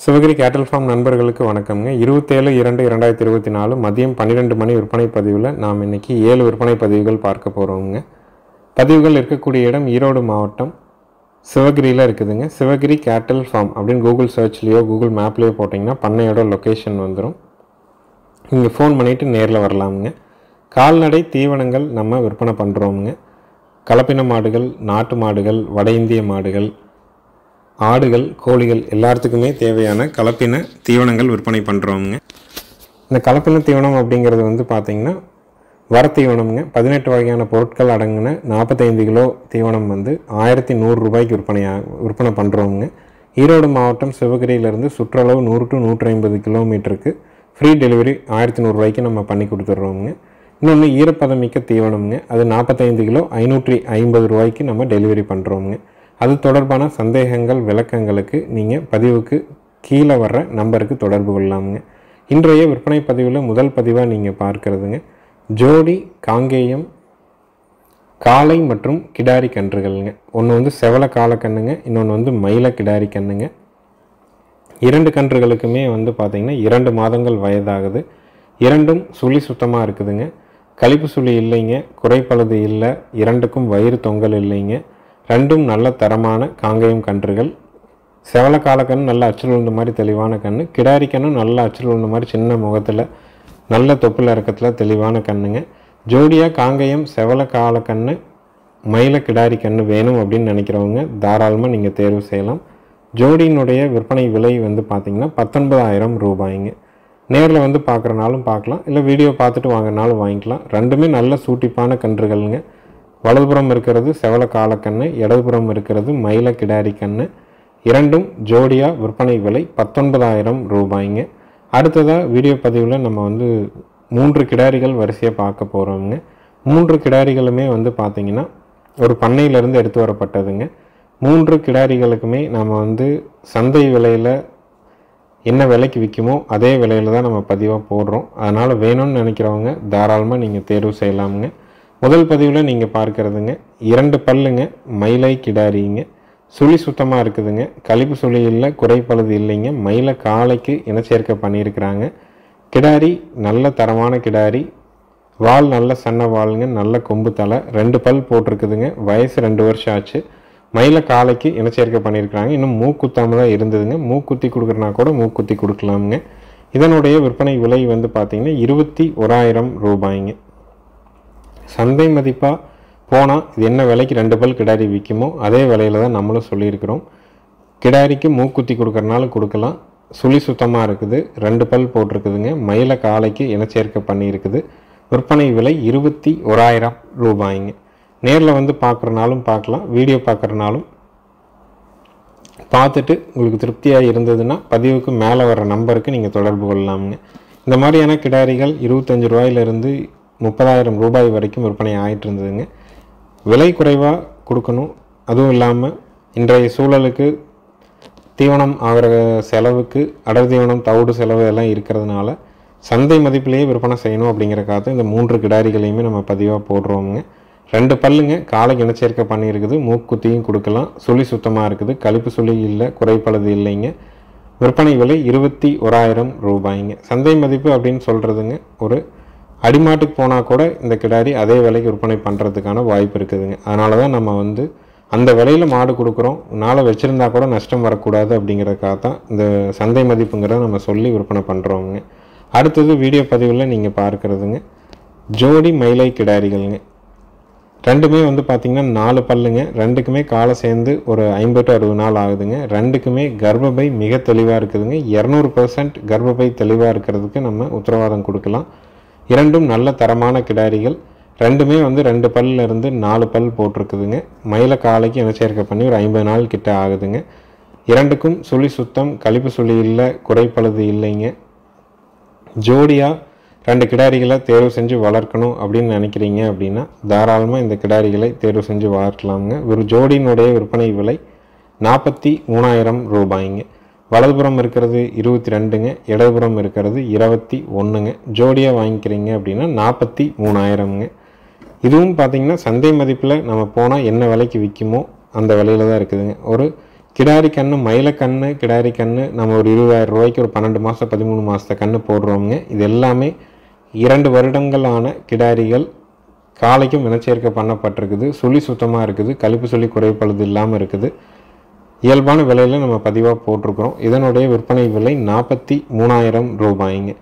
சிவகிரி கேட்டல் ஃபார்ம் நண்பர்களுக்கு வணக்கம்ங்க. 27/2/2024 மதியம் 12 மணி விற்பனை பதிவில் நாம் இன்றைக்கி 7 விற்பனை பதிவுகள் பார்க்க போகிறோங்க. பதிவுகள் இருக்கக்கூடிய இடம் ஈரோடு மாவட்டம் சிவகிரியில் இருக்குதுங்க. சிவகிரி கேட்டல் ஃபார்ம் அப்படின்னு கூகுள் சர்ச்லேயோ கூகுள் மேப்லேயோ போட்டிங்கன்னா பண்ணையோட லொக்கேஷன் வந்துடும். நீங்கள் ஃபோன் பண்ணிவிட்டு நேரில் வரலாமுங்க. கால்நடை தீவனங்கள் நம்ம விற்பனை பண்ணுறோமுங்க. கலப்பின மாடுகள், நாட்டு மாடுகள், வட இந்திய மாடுகள், ஆடுகள், கோழிகள் எல்லாத்துக்குமே தேவையான கலப்பின தீவனங்கள் விற்பனை பண்ணுறோமுங்க. இந்த கலப்பின தீவனம் அப்படிங்கிறது பார்த்திங்கன்னா வரத்தீவனம்ங்க. 18 வகையான பொருட்கள் அடங்கின 45 கிலோ தீவனம் 1100 ரூபாய்க்கு விற்பனை பண்ணுறோமுங்க. ஈரோடு மாவட்டம் சிவகிரியிலேருந்து சுற்றளவு 100 to 150 கிலோமீட்டருக்கு ஃப்ரீ டெலிவரி 1100 ரூபாய்க்கு நம்ம பண்ணி கொடுத்துட்றோமுங்க. இன்னொன்று ஈரப்பதமிக்க தீவனம்ங்க. அது 45 கிலோ 550 ரூபாய்க்கு நம்ம டெலிவரி பண்ணுறோமுங்க. அது தொடர்பான சந்தேகங்கள் விளக்கங்களுக்கு நீங்கள் பதிவுக்கு கீழே வர்ற நம்பருக்கு தொடர்பு கொள்ளலாமுங்க. இன்றைய விற்பனை பதிவில் முதல் பதிவாக நீங்கள் பார்க்குறதுங்க ஜோடி காங்கேயம் காளை மற்றும் கிடாரி கன்றுகள்ங்க. ஒன்று செவல காலக்கண்ணுங்க, இன்னொன்று மயில கிடாரி கண்ணுங்க. 2 கன்றுகளுக்குமே பார்த்திங்கன்னா 2 மாதங்கள் வயதாகுது. 2ம் சுழி சுத்தமாக இருக்குதுங்க. கழிப்பு சுழி இல்லைங்க, குறைப்பழுது இல்லை, 2க்கும் வயிறு தொங்கல் இல்லைங்க. 2ம் நல்ல தரமான காங்கேயம் கன்றுகள். செவல காலக்கண்ணு நல்ல அச்சில் உழுந்த மாதிரி தெளிவான கண்ணு, கிடாரி கண்ணும் நல்ல அச்சில் உழுந்த மாதிரி சின்ன முகத்தில் நல்ல தொப்புல இறக்கத்தில் தெளிவான கண்ணுங்க. ஜோடியாக காங்கேயம் செவல காலக்கண்ணு மயில கிடாரி கண்ணு வேணும் அப்படின்னு நினைக்கிறவங்க தாராளமாக நீங்கள் தேர்வு செய்யலாம். ஜோடியினுடைய விற்பனை விலை பார்த்திங்கன்னா 19,000 ரூபாய்ங்க. நேரில் பார்க்குறனாலும் பார்க்கலாம், இல்லை வீடியோ பார்த்துட்டு வாங்கினாலும் வாங்கிக்கலாம். 2மே நல்ல சூட்டிப்பான கன்றுகள்ங்க. வலதுபுறம் இருக்கிறது செவல காலக்கண்ணு, இடதுபுறம் இருக்கிறது மயில கிடாரி கண்ணு. 2ம் ஜோடியாக விற்பனை விலை 19,000 ரூபாய்ங்க. அடுத்ததாக வீடியோ பதிவில் நம்ம 3 கிடாரிகள் வரிசையாக பார்க்க போகிறோங்க. 3 கிடாரிகளுமே பார்த்திங்கன்னா ஒரு பண்ணையிலேருந்து எடுத்து வரப்பட்டதுங்க. 3 கிடாரிகளுக்குமே நம்ம சந்தை விலையில் என்ன விலைக்கு விற்குமோ அதே விலையில் தான் நம்ம பதிவாக போடுறோம். அதனால் வேணும்னு நினைக்கிறவங்க தாராளமாக நீங்கள் தேர்வு செய்யலாமுங்க. முதல் பதிவில் நீங்கள் பார்க்குறதுங்க 2 பல்லுங்க மயிலை கிடாரிங்க. சுழி சுத்தமாக இருக்குதுங்க. கழிப்பு சுழி இல்லை, குறைப்பழுது இல்லைங்க. மயில காளைக்கு இனச்சேர்க்கை பண்ணியிருக்கிறாங்க. கிடாரி நல்ல தரமான கிடாரி. வால் நல்ல சன்ன வாளுங்க, நல்ல கொம்பு தலை, 2 பல் போட்டிருக்குதுங்க. வயசு 2 வருஷம் ஆச்சு. மயில காளைக்கு இனச்சேர்க்கை பண்ணியிருக்கிறாங்க. இன்னும் மூக்குத்தாமல் தான் இருந்ததுங்க. மூக்குத்தி கொடுக்குறனா கூட மூக்குத்தி கொடுக்கலாமுங்க. இதனுடைய விற்பனை விலை பார்த்திங்கன்னா 21,000 ரூபாய்ங்க. சந்தை மதிப்பாக போனால் இது என்ன விலைக்கு 2 பல் கிடாரி விற்குமோ அதே விலையில் தான் நம்மளும் சொல்லியிருக்கிறோம். கிடாரிக்கு மூக்குத்தி கொடுக்குறனால கொடுக்கலாம். சுழி சுத்தமாக இருக்குது, 2 பல் போட்டிருக்குதுங்க. மயில காளைக்கு இனச்சேர்க்கை பண்ணியிருக்குது. விற்பனை விலை 21,000 ரூபாய்ங்க. நேரில் பார்க்குறனாலும் பார்க்கலாம், வீடியோ பார்க்குறனாலும் பார்த்துட்டு உங்களுக்கு திருப்தியாக இருந்ததுன்னா பதிவுக்கு மேலே வர நம்பருக்கு நீங்கள் தொடர்பு கொள்ளலாமுங்க. இந்த மாதிரியான கிடாரிகள் 25 ரூபாயிலிருந்து 30,000 ரூபாய் வரைக்கும் விற்பனை ஆகிட்டு இருந்ததுங்க. விலை குறைவாக கொடுக்கணும். அதுவும் இல்லாமல் இன்றைய சூழலுக்கு தீவனம் ஆகிற செலவுக்கு அடர் தீவனம் தவிடு செலவு எல்லாம் இருக்கிறதுனால சந்தை மதிப்பிலேயே விற்பனை செய்யணும் அப்படிங்கிறக்காக இந்த 3 கிடாரிகளையுமே நம்ம பதிவாக போடுறோமுங்க. 2 பல்லுங்க காளைக்கு இனச்சேர்க்கை பண்ணியிருக்குது. மூக்குத்தியும் கொடுக்கலாம். சுழி சுத்தமாக இருக்குது. கழிப்பு சுழி இல்லை, குறைப்பழுது இல்லைங்க. விற்பனை விலை 21,000 ரூபாய்ங்க. சந்தை மதிப்பு அப்படின்னு சொல்கிறதுங்க ஒரு அடிமாட்டுக்கு போனால் கூட இந்த கிடாரி அதே விலைக்கு விற்பனை பண்ணுறதுக்கான வாய்ப்பு இருக்குதுங்க. அதனால தான் நம்ம அந்த விலையில் மாடு கொடுக்குறோம். நாளை வச்சுருந்தா கூட நஷ்டம் வரக்கூடாது அப்படிங்கிறதுக்காக தான் இந்த சந்தை மதிப்புங்கிறத நம்ம சொல்லி விற்பனை பண்ணுறோங்க. அடுத்தது வீடியோ பதிவில் நீங்கள் பார்க்குறதுங்க ஜோடி மயிலை கிடாரிகள்ங்க. 2மே பார்த்திங்கன்னா 4 பல்லுங்க. 2க்குமே காலை சேர்ந்து ஒரு 50 to 60 நாள் ஆகுதுங்க. 2க்குமே கர்ப்பப்பை மிக தெளிவாக இருக்குதுங்க. 200% கர்ப்பப்பை தெளிவாக இருக்கிறதுக்கு நம்ம உத்தரவாதம் கொடுக்கலாம். 2ம் நல்ல தரமான கிடாரிகள். 2மே 2 பல்லிருந்து 4 பல் போட்டிருக்குதுங்க. மயில காளைக்கு இனச்சேர்க்கை பண்ணி ஒரு 50 நாள் கிட்ட ஆகுதுங்க. 2க்கும் சுழி சுத்தம், கழிப்பு சுழி இல்லை, குறைப்பழுது இல்லைங்க. ஜோடியாக 2 கிடாரிகளை தேர்வு செஞ்சு வளர்க்கணும் அப்படின்னு நினைக்கிறீங்க அப்படின்னா தாராளமாக இந்த கிடாரிகளை தேர்வு செஞ்சு வளர்க்கலாமுங்க. ஒரு ஜோடியினுடைய விற்பனை விலை 43,000 ரூபாய்ங்க. வலதுபுறம் இருக்கிறது 22ங்க, இடதுபுறம் இருக்கிறது 21ங்க. ஜோடியாக வாங்கிக்கிறீங்க அப்படின்னா 43,000ங்க. இதுவும் பார்த்திங்கன்னா சந்தை மதிப்பில் நம்ம போனால் என்ன விலைக்கு விற்குமோ அந்த விலையில் தான் இருக்குதுங்க. ஒரு கிடாரி கன்று, மயிலக்கன்று, கிடாரி கன்று நம்ம ஒரு 20,000 ரூபாய்க்கு ஒரு 12 மாதம் 13 மாதத்தை கன்று போடுறோங்க. இது எல்லாமே 2 வருடங்களான கிடாரிகள். காலைக்கும் இனச்சேர்க்கை பண்ணப்பட்டிருக்குது. சுழி சுத்தமாக இருக்குது. கழிப்பு சுழி குறைப்பழுது இல்லாமல் இருக்குது. இயல்பான விலையில் நம்ம பதிவாக போட்டிருக்கிறோம். இதனுடைய விற்பனை விலை 43,000 ரூபாய்ங்க.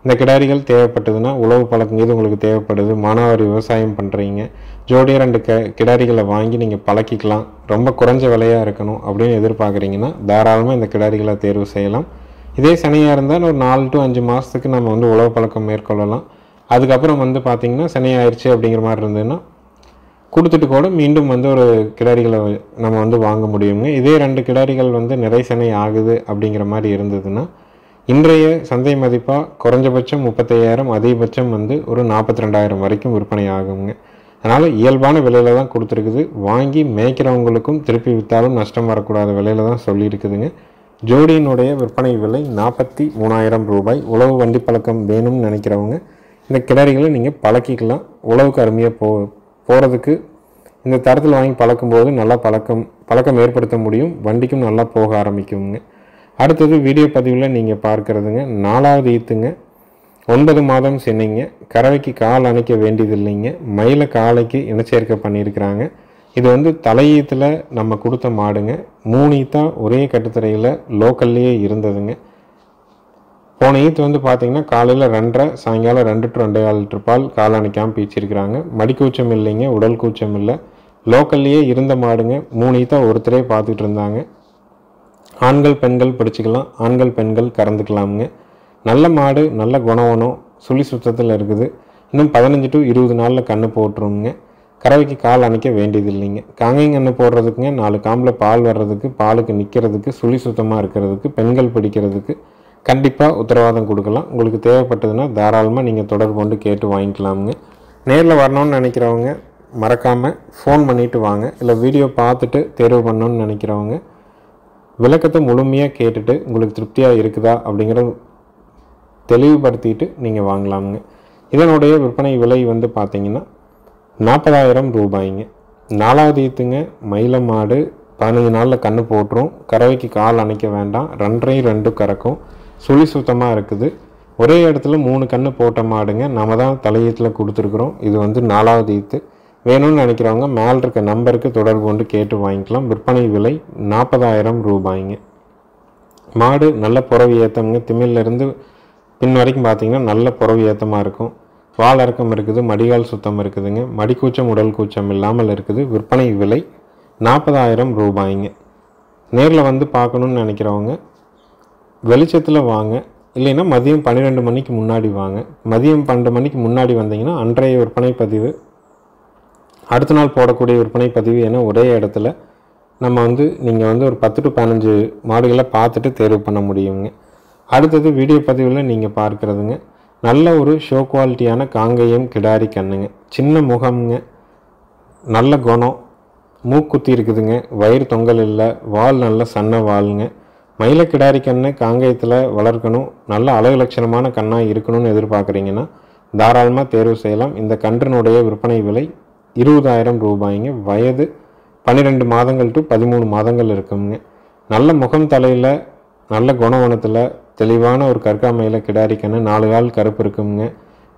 இந்த கிடாரிகள் தேவைப்பட்டதுன்னா உழவு பழக்கம் இது உங்களுக்கு தேவைப்படுது, மானாவாரி விவசாயம் பண்ணுறீங்க, ஜோடியாக 2 கிடாரிகளை வாங்கி நீங்கள் பழக்கிக்கலாம், ரொம்ப குறைஞ்ச விலையாக இருக்கணும் அப்படின்னு எதிர்பார்க்குறீங்கன்னா தாராளமாக இந்த கிடாரிகளை தேர்வு செய்யலாம். இதே சனியாக இருந்தால் ஒரு 4 to 5 மாதத்துக்கு நம்ம வந்து உழவு பழக்கம் மேற்கொள்ளலாம். அதுக்கப்புறம் வந்து பார்த்திங்கன்னா சனி ஆயிடுச்சு அப்படிங்கிற மாதிரி இருந்ததுன்னா கொடுத்துட்டு கூட மீண்டும் வந்து ஒரு கிடாரிகளை நம்ம வந்து வாங்க முடியுங்க. இதே 2 கிடாரிகள் வந்து நிறை சனை ஆகுது அப்படிங்கிற மாதிரி இருந்ததுன்னா இன்றைய சந்தை மதிப்பாக குறைஞ்சபட்சம் 35,000, அதிகபட்சம் வந்து ஒரு 42,000 வரைக்கும் விற்பனை ஆகுங்க. அதனால் இயல்பான விலையில் தான் கொடுத்துருக்குது. வாங்கி மேய்க்கிறவங்களுக்கும் திருப்பி விற்றாலும் நஷ்டம் வரக்கூடாத விலையில் தான் சொல்லியிருக்குதுங்க. ஜோடியினுடைய விற்பனை விலை 43,000 ரூபாய். உழவு வண்டி பழக்கம் வேணும்னு நினைக்கிறவங்க இந்த கிடாரிகளை நீங்கள் பழக்கிக்கலாம். உழவுக்கு அருமையாக போகிறதுக்கு இந்த தரத்தில் வாங்கி பழக்கும்போது நல்லா பழக்கம் ஏற்படுத்த முடியும். வண்டிக்கும் நல்லா போக ஆரம்பிக்குங்க. அடுத்தது வீடியோ பதிவில் நீங்கள் பார்க்குறதுங்க 4வது ஈத்துங்க. 9 மாதம் சின்னைங்க. கறவைக்கு கால் அணைக்க வேண்டியது இல்லைங்க. மயில காலைக்கு இனச்சேர்க்கை பண்ணியிருக்கிறாங்க. இது வந்து தலையீத்தில் நம்ம கொடுத்த மாடுங்க. 3 ஈத்தா ஒரே கட்டுத்தரையில் லோக்கல்லையே இருந்ததுங்க. போன ஈத்து வந்து பார்த்திங்கன்னா காலையில் 2:30, சாயங்காலம் 2 to 2.25 லிட்டர் பால் கால் அணைக்காமல் பீச்சிருக்கிறாங்க. மடிக்கூச்சம் இல்லைங்க, உடல் கூச்சம் இல்லை. லோக்கல்லையே இருந்த மாடுங்க. 3 ஈத்தா ஒருத்தரே பார்த்துட்டு இருந்தாங்க. ஆண்கள் பெண்கள் பிடிச்சிக்கலாம், ஆண்கள் பெண்கள் கறந்துக்கலாமுங்க. நல்ல மாடு, நல்ல குணவனம், சுழி சுத்தத்தில் இருக்குது. இன்னும் 15 to 20 நாளில் கன்று போட்டுருங்க. கறவைக்கு கால் அணைக்க வேண்டியது இல்லைங்க. காங்கைங்கன்று போடுறதுக்குங்க 4 காம்பில் பால் வர்றதுக்கு, பாலுக்கு நிற்கிறதுக்கு, சுழி சுத்தமாக இருக்கிறதுக்கு, பெண்கள் பிடிக்கிறதுக்கு கண்டிப்பாக உத்தரவாதம் கொடுக்கலாம். உங்களுக்கு தேவைப்பட்டதுன்னா தாராளமாக நீங்கள் தொடர்பு கொண்டு கேட்டு வாங்கிக்கலாமுங்க. நேரில் வரணும்னு நினைக்கிறவங்க மறக்காமல் ஃபோன் பண்ணிவிட்டு வாங்க. இல்லை வீடியோ பார்த்துட்டு தேர்வு பண்ணணும்னு நினைக்கிறவங்க விளக்கத்தை முழுமையாக கேட்டுட்டு உங்களுக்கு திருப்தியாக இருக்குதா அப்படிங்கிற தெளிவுபடுத்திட்டு நீங்கள் வாங்கலாமுங்க. இதனுடைய விற்பனை விலை வந்து பார்த்திங்கன்னா 40,000 ரூபாய்ங்க. 4வது ஈத்துங்க. மயில மாடு 15 நாளில் கன்று போட்டுரும். கறவைக்கு கால் அணைக்க வேண்டாம். 2 கறக்கும். சுழி சுத்தமாக இருக்குது. ஒரே இடத்துல 3 கன்று போட்ட மாடுங்க. நம்ம தான் தலையீத்தில் கொடுத்துருக்குறோம். இது வந்து 4வது ஈத்து. வேணும்னு நினைக்கிறவங்க மேலே இருக்க நம்பருக்கு தொடர்பு கொண்டு கேட்டு வாங்கிக்கலாம். விற்பனை விலை 40,000 ரூபாய்ங்க. மாடு நல்ல புறவு ஏற்றம்ங்க. திமிழ்லேருந்து பின் வரைக்கும் பார்த்திங்கன்னா நல்ல புறவு ஏற்றமாக இருக்கும். வால் இறக்கம் இருக்குது, மடிகால் சுத்தம் இருக்குதுங்க. மடிக்கூச்சம் உடல் கூச்சம் இல்லாமல் இருக்குது. விற்பனை விலை 40,000 ரூபாய்ங்க. நேரில் வந்து பார்க்கணுன்னு நினைக்கிறவங்க வெளிச்சத்தில் வாங்க, இல்லைன்னா மதியம் 12 மணிக்கு முன்னாடி வாங்க. மதியம் 12 மணிக்கு முன்னாடி வந்தீங்கன்னா அன்றைய விற்பனை பதிவு, அடுத்த நாள் போடக்கூடிய விற்பனை பதிவு என ஒரே இடத்துல நம்ம வந்து நீங்கள் வந்து ஒரு 10 to 15 மாடுகளை பார்த்துட்டு தேர்வு பண்ண முடியுங்க. அடுத்தது வீடியோ பதிவில் நீங்கள் பார்க்குறதுங்க நல்ல ஒரு ஷோ குவாலிட்டியான காங்கேயம் கிடாரி கண்ணுங்க. சின்ன முகம்ங்க, நல்ல குணம், மூக்குத்தி இருக்குதுங்க, வயிறு தொங்கல் இல்லை, வால் நல்ல சன்ன வாளுங்க. மயில கிடாரி கண்ணு காங்கேயத்தில் வளர்க்கணும், நல்ல அழகு லட்சணமான கண்ணாக இருக்கணும்னு எதிர்பார்க்குறீங்கன்னா தாராளமாக தேர்வு செய்யலாம். இந்த கன்றினுடைய விற்பனை விலை 20,000 ரூபாய்ங்க. வயது 12 மாதங்கள் to 13 மாதங்கள் இருக்குங்க. நல்ல முகம் தலையில், நல்ல குணவனத்தில், தெளிவான ஒரு கற்காமையில் கிடாரி கண்ணு. 4 கால் கருப்பு இருக்குங்க.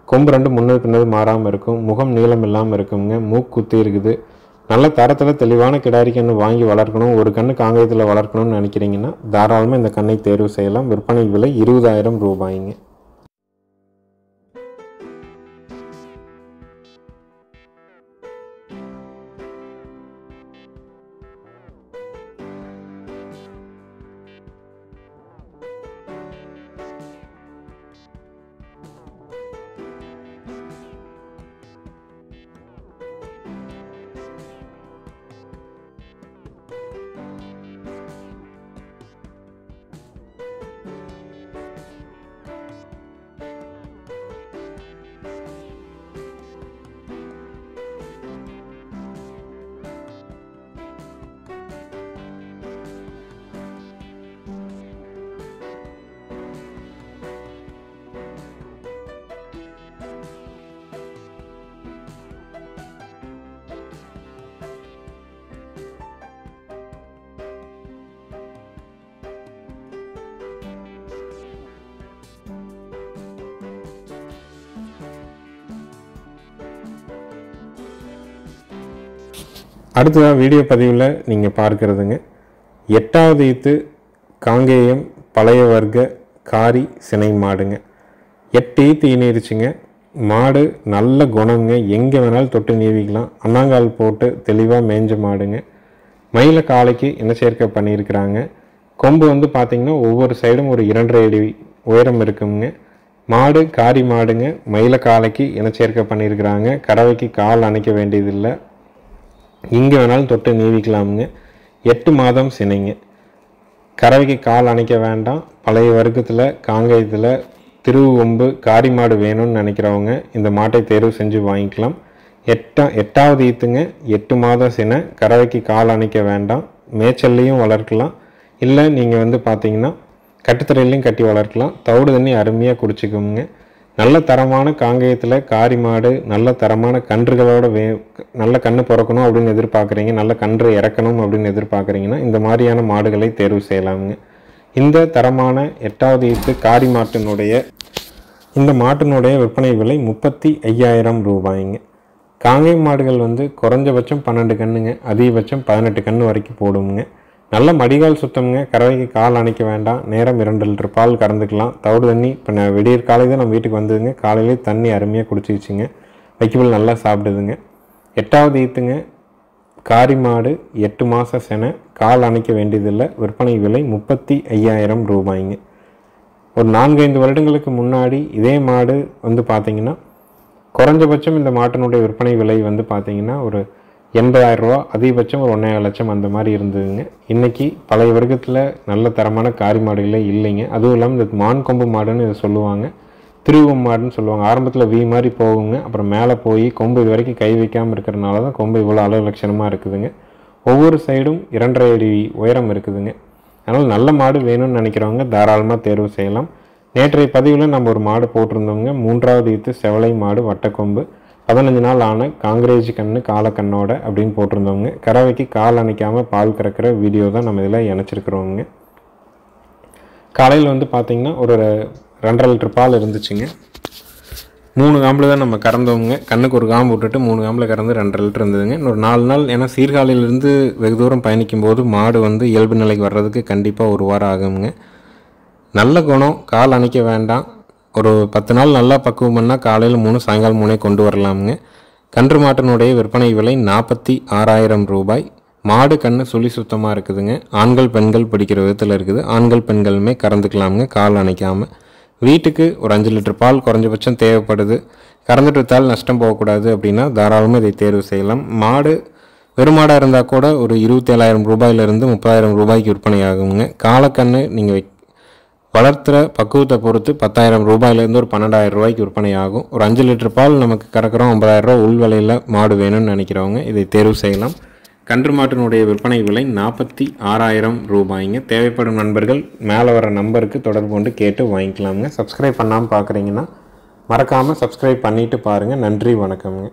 கொம்பு 2 முன்னது பின்னது மாறாமல் இருக்கும். முகம் நீளம் இல்லாமல் இருக்குங்க. மூக்குத்தி இருக்குது. நல்ல தரத்தில் தெளிவான கிடாரி கன்று வாங்கி வளர்க்கணும், ஒரு கன்று காங்கேயத்தில் வளர்க்கணும்னு நினைக்கிறீங்கன்னா தாராளமாக இந்த கண்ணை தேர்வு செய்யலாம். விற்பனை விலை 20,000 ரூபாய்ங்க. அடுத்ததாக வீடியோ பதிவில் நீங்கள் பார்க்குறதுங்க 8வது ஈத்து காங்கேயம் பழைய வர்க்க காரி சினை மாடுங்க. 8 ஈத்து இணையிருச்சுங்க. மாடு நல்ல குணங்க, எங்கே வேணாலும் தொட்டு நீவிக்கலாம். அண்ணாங்கால் போட்டு தெளிவாக மேய்ஞ்ச மாடுங்க. மயில காலைக்கு இன சேர்க்கை பண்ணியிருக்கிறாங்க. கொம்பு வந்து பார்த்திங்கன்னா ஒவ்வொரு சைடும் ஒரு 2.5 அடி உயரம் இருக்குங்க. மாடு காரி மாடுங்க. மயில காலைக்கு இன சேர்க்கை பண்ணியிருக்கிறாங்க. கறவைக்கு கால் அணைக்க வேண்டியதில்லை, இங்கே வேணாலும் தொட்டு நீவிக்கலாமுங்க. 8 மாதம் சினைங்க. கறவைக்கு கால் அணைக்க வேண்டாம். பழைய வர்க்கத்தில் காங்கேயத்தில் திருவொம்பு காரி மாடு வேணும்னு நினைக்கிறவங்க இந்த மாட்டை தேர்வு செஞ்சு வாங்கிக்கலாம். 8வது ஈத்துங்க. 8 மாதம் சினை. கறவைக்கு கால் அணைக்க வேண்டாம். மேய்ச்சல்லையும் வளர்க்கலாம், இல்லை நீங்கள் வந்து பார்த்தீங்கன்னா கட்டுத்தரையிலையும் கட்டி வளர்க்கலாம். தவிடு தண்ணி அருமையாக குடிச்சிக்கோங்க. நல்ல தரமான காங்கேயத்தில் காரி மாடு, நல்ல தரமான கன்றுகளோட நல்ல கன்று பிறக்கணும் அப்படின்னு எதிர்பார்க்குறீங்க, நல்ல கன்று இறக்கணும் அப்படின்னு எதிர்பார்க்குறீங்கன்னா இந்த மாதிரியான மாடுகளை தேர்வு செய்யலாமுங்க. இந்த தரமான 8வது ஈத்து காரி மாட்டினுடைய இந்த மாட்டினுடைய விற்பனை விலை 35,000 ரூபாய்ங்க. காங்கேயம் மாடுகள் வந்து குறைஞ்சபட்சம் 12 கன்றுங்க, அதிகபட்சம் 18 கன்று வரைக்கும் போடுங்க. நல்ல மடிகால் சுத்தம்ங்க. கறவைக்கு கால் அணைக்க வேண்டாம். நேரம் 2 லிட்டர் பால் கறந்துக்கலாம். தவிடு தண்ணி இப்போ நான் விடியற் காலை தான் நம்ம வீட்டுக்கு வந்ததுங்க. காலையிலே தண்ணி அருமையாக குடிச்சிச்சுங்க. வைக்கபிள் நல்லா சாப்பிடுதுங்க. 8வது ஈத்துங்க. காரி மாடு 8 மாதம் செனை. கால் அணைக்க வேண்டியதில்லை. விற்பனை விலை 35,000 ரூபாய்ங்க. ஒரு 4-5 வருடங்களுக்கு முன்னாடி இதே மாடு வந்து பார்த்திங்கன்னா குறைஞ்சபட்சம் இந்த மாட்டினுடைய விற்பனை விலை வந்து பார்த்திங்கன்னா ஒரு 80,000 ரூபா, அதிகபட்சம் ஒரு 1,50,000 லட்சம் அந்த மாதிரி இருந்ததுங்க. இன்றைக்கி பழைய வர்க்கத்தில் நல்ல தரமான காரி மாடுகளே இல்லைங்க. அதுவும் இல்லாமல் இந்த மான் கொம்பு மாடுன்னு இதை சொல்லுவாங்க, திருவொம்பு மாடுன்னு சொல்லுவாங்க. ஆரம்பத்தில் வி மாதிரி போகுங்க, அப்புறம் மேலே போய் கொம்பு இது வரைக்கும் கை வைக்காமல் இருக்கிறனால தான் கொம்பு இவ்வளோ அளவு லட்சணமாக இருக்குதுங்க. ஒவ்வொரு சைடும் 2.5 அடி உயரம் இருக்குதுங்க. அதனால் நல்ல மாடு வேணும்னு நினைக்கிறவங்க தாராளமாக தேர்வு செய்யலாம். நேற்றைய பதிவில் நம்ம ஒரு மாடு போட்டிருந்தோங்க. 3வது ஈத்து செவலை மாடு, வட்டக்கொம்பு, 15 நாள் ஆன காங்கிரேஜ் கண்ணு காலக்கண்ணோட அப்படின்னு போட்டிருந்தோங்க. கறவைக்கு கால் அணைக்காமல் பால் கறக்கிற வீடியோ தான் நம்ம இதில் இணைச்சிருக்கிறோங்க. காலையில் வந்து பார்த்திங்கன்னா ஒரு 2.5 லிட்டர் பால் இருந்துச்சுங்க. 3 காம்பில் தான் நம்ம கறந்தோங்க. கண்ணுக்கு ஒரு காம்பு விட்டுட்டு 3 காம்பில் கறந்து 2.5 லிட்டர் இருந்ததுங்க. இன்னொரு 4 நாள், ஏன்னா சீர்காழியிலேருந்து வெகு தூரம் பயணிக்கும் போது மாடு வந்து இயல்பு நிலைக்கு வர்றதுக்கு கண்டிப்பாக 1 வாரம் ஆகுங்க. நல்ல குணம், கால் அணைக்க வேண்டாம். ஒரு 10 நாள் நல்லா பக்குவம் பண்ணால் காலையில் 3 சாயங்காலம் 3 கொண்டு வரலாமுங்க. கன்று மாட்டினுடைய விற்பனை விலை 46,000 ரூபாய். மாடு கன்று சுழி சுத்தமாக இருக்குதுங்க. ஆண்கள் பெண்கள் பிடிக்கிற விதத்தில் இருக்குது. ஆண்கள் பெண்களுமே கறந்துக்கலாமுங்க கால் அணைக்காமல். வீட்டுக்கு ஒரு 5 லிட்டர் பால் குறைஞ்சபட்சம் தேவைப்படுது, கறந்துட்டு வித்தால் நஷ்டம் போகக்கூடாது அப்படின்னா தாராளமாக இதை தேர்வு செய்யலாம். மாடு வெறுமாடாக இருந்தால் கூட ஒரு 27,000 ரூபாயிலிருந்து 30,000 ரூபாய்க்கு விற்பனை ஆகுங்க. காலக்கன்று நீங்கள் வளர்த்துற பக்குவத்தை பொறுத்து 10,000 ரூபாயிலேருந்து ஒரு 12,000 ரூபாய்க்கு விற்பனை ஆகும். ஒரு 5 லிட்டர் பால் நமக்கு கறக்கிறோம், 50,000 ரூபா உள் விலையில் மாடு வேணும்னு நினைக்கிறவங்க இதை தேர்வு செய்யலாம். கன்று மாட்டினுடைய விற்பனை விலை 46,000 ரூபாய்ங்க. தேவைப்படும் நண்பர்கள் மேலே வர நம்பருக்கு தொடர்பு கொண்டு கேட்டு வாங்கிக்கலாமுங்க. சப்ஸ்கிரைப் பண்ணாமல் பார்க்குறீங்கன்னா மறக்காமல் சப்ஸ்கிரைப் பண்ணிவிட்டு பாருங்கள். நன்றி, வணக்கம்ங்க.